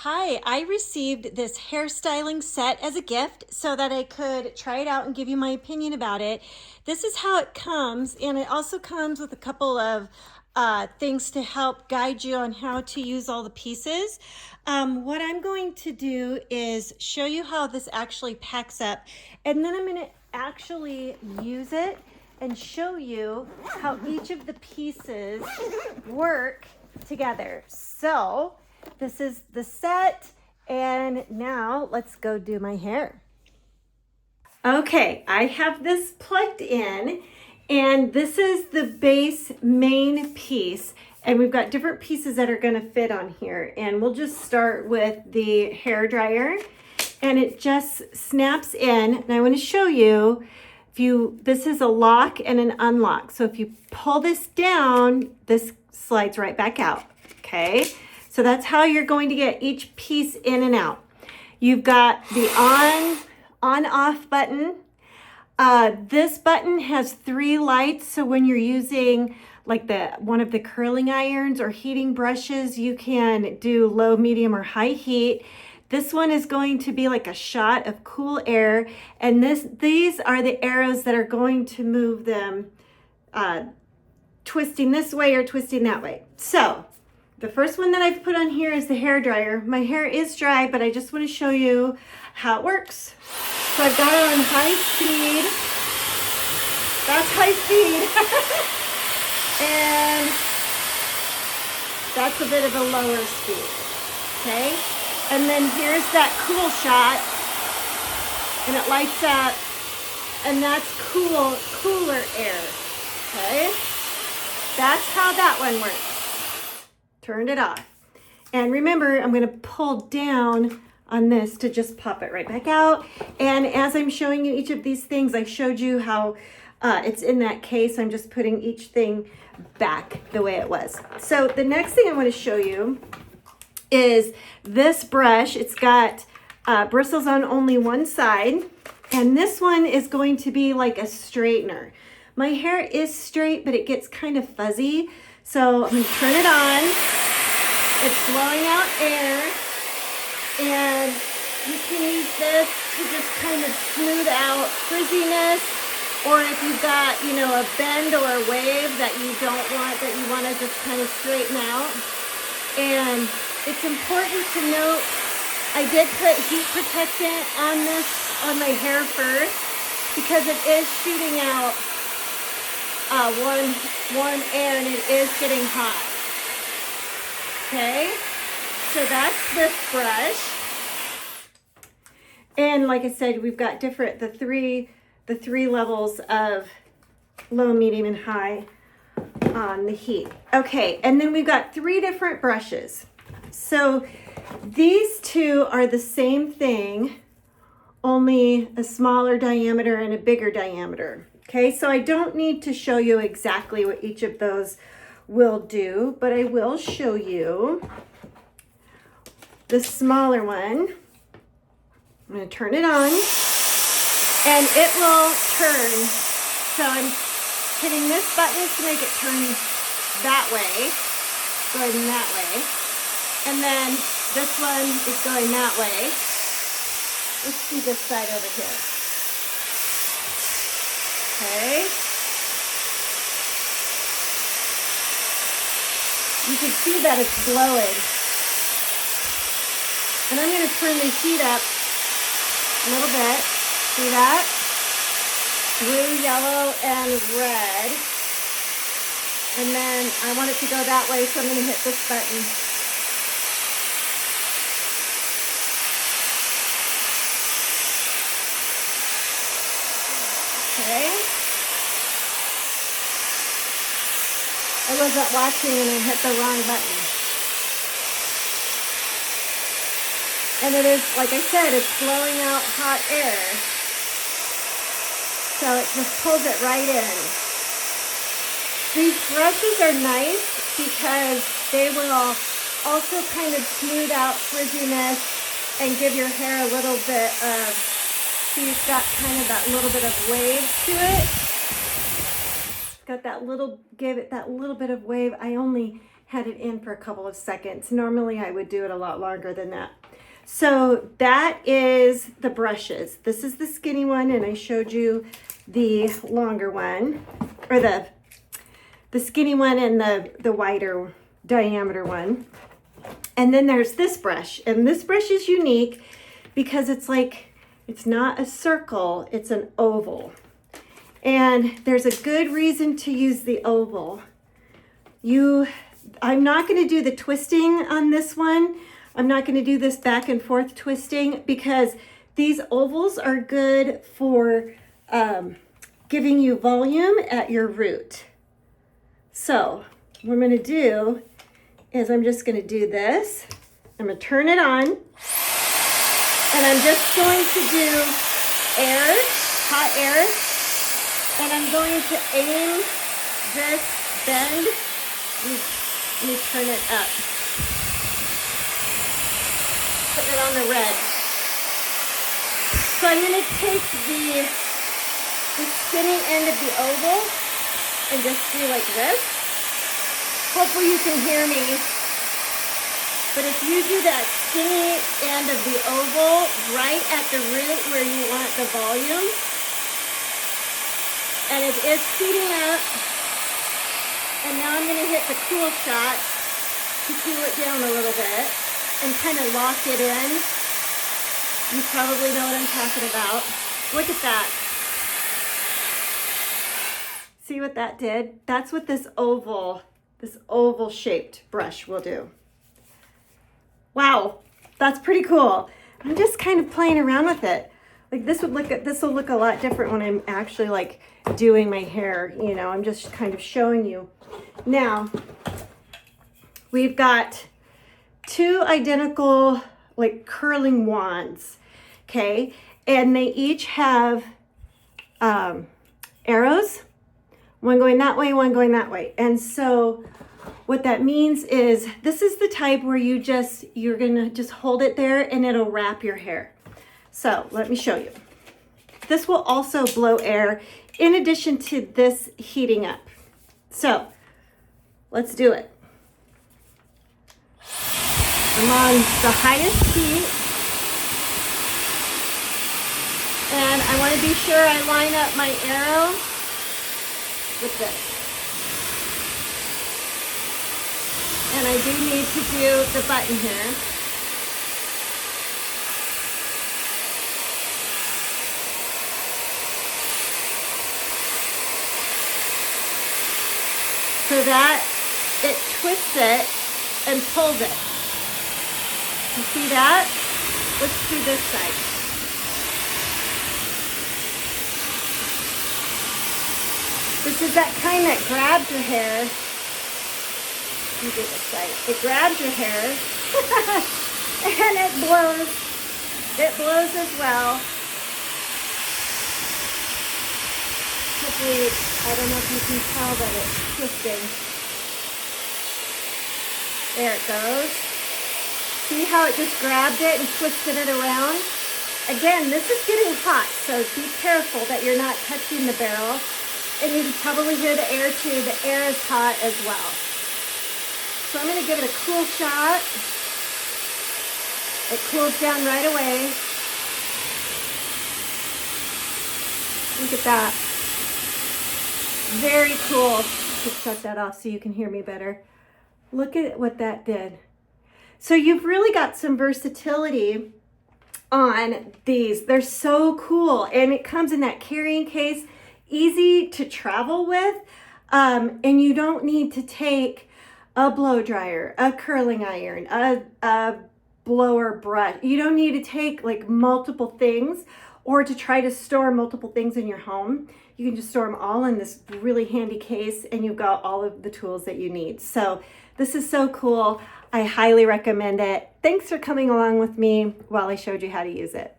Hi, I received this hairstyling set as a gift so that I could try it out and give you my opinion about it. This is how it comes, and it also comes with a couple of things to help guide you on how to use all the pieces. What I'm going to do is show you how this actually packs up, and then I'm going to actually use it and show you how each of the pieces work together. So this is the set, and now let's go do my hair. Okay, I have this plugged in, and this is the base main piece, and we've got different pieces that are going to fit on here. And we'll just start with the hair dryer, and it just snaps in. And I want to show you, this is a lock and an unlock. So if you pull this down, this slides right back out. Okay, so that's how you're going to get each piece in and out. You've got the on-off button. This button has 3 lights, so when you're using like one of the curling irons or heating brushes, you can do low, medium, or high heat. This one is going to be like a shot of cool air, and these are the arrows that are going to move them twisting this way or twisting that way. So the first one that I've put on here is the hair dryer. My hair is dry, but I just want to show you how it works. So I've got it on high speed. That's high speed. And that's a bit of a lower speed. Okay? And then here's that cool shot. And it lights up. And that's cooler air. Okay? That's how that one works. Turned it off. And remember, I'm going to pull down on this to just pop it right back out. And as I'm showing you each of these things, I showed you how it's in that case. I'm just putting each thing back the way it was. So the next thing I want to show you is this brush. It's got bristles on only one side. And this one is going to be like a straightener. My hair is straight, but it gets kind of fuzzy. So I'm going to turn it on. It's blowing out air, and you can use this to just kind of smooth out frizziness, or if you've got, a bend or a wave that you don't want, that you want to just kind of straighten out. And it's important to note, I did put heat protectant on my hair first, because it is shooting out warm air, and it is getting hot. Okay, so that's this brush. And like I said, we've got the three levels of low, medium, and high on the heat. Okay, and then we've got 3 different brushes. So these 2 are the same thing, only a smaller diameter and a bigger diameter. Okay, so I don't need to show you exactly what each of those will do, but I will show you the smaller one. I'm going to turn it on, and it will turn. So I'm hitting this button to make it turn that way, going that way, and then this one is going that way. Let's see this side over here. Okay. You can see that it's blowing. And I'm going to turn the heat up a little bit. See that? Blue, yellow, and red. And then I want it to go that way, so I'm going to hit this button. Okay. I wasn't watching and I hit the wrong button. And it is, like I said, it's blowing out hot air. So it just pulls it right in. These brushes are nice because they will also kind of smooth out frizziness and give your hair a little bit of, see, it's got kind of that little bit of wave to it. Got that little, gave it that little bit of wave. I only had it in for a couple of seconds. Normally I would do it a lot longer than that. So that is the brushes. This is the skinny one, and I showed you the longer one, or the skinny one and the wider diameter one. And then there's this brush, and this brush is unique because it's not a circle, it's an oval. And there's a good reason to use the oval. I'm not going to do the twisting on this one. I'm not going to do this back and forth twisting because these ovals are good for giving you volume at your root. So what I'm going to do is I'm just going to do this. I'm going to turn it on, and I'm just going to do air, hot air, and I'm going to aim this bend. Let me turn it up. Put it on the red. So I'm going to take the skinny end of the oval and just do like this. Hopefully you can hear me. But if you do that skinny end of the oval right at the root where you want the volume, and it is heating up, and now I'm going to hit the cool shot to cool it down a little bit and kind of lock it in. You probably know what I'm talking about. Look at that. See what that did? That's what this oval shaped brush will do. Wow, that's pretty cool. I'm just kind of playing around with it. Like this will look a lot different when I'm actually like doing my hair, you know. I'm just kind of showing you. Now, we've got two identical like curling wands, okay? And they each have arrows, one going that way, one going that way. And so what that means is this is the type where you're gonna just hold it there and it'll wrap your hair. So let me show you. This will also blow air in addition to this heating up. So let's do it. I'm on the highest heat, and I want to be sure I line up my arrow with this. And I do need to do the button here. So that it twists it and pulls it. You see that? Let's do this side. This is that kind that grabs your hair. Let me do this side. It grabs your hair and it blows. It blows as well. Hopefully, I don't know if you can tell that it's twisting. There it goes. See how it just grabbed it and twisted it around? Again, this is getting hot, so be careful that you're not touching the barrel. And you can probably hear the air too. The air is hot as well. So I'm going to give it a cool shot. It cools down right away. Look at that. Very cool. I should shut that off so you can hear me better. Look at what that did. So you've really got some versatility on these. They're so cool. And it comes in that carrying case, easy to travel with. And you don't need to take a blow dryer, a curling iron, a blower brush. You don't need to take like multiple things or to try to store multiple things in your home. You can just store them all in this really handy case and you've got all of the tools that you need. So this is so cool. I highly recommend it. Thanks for coming along with me while I showed you how to use it.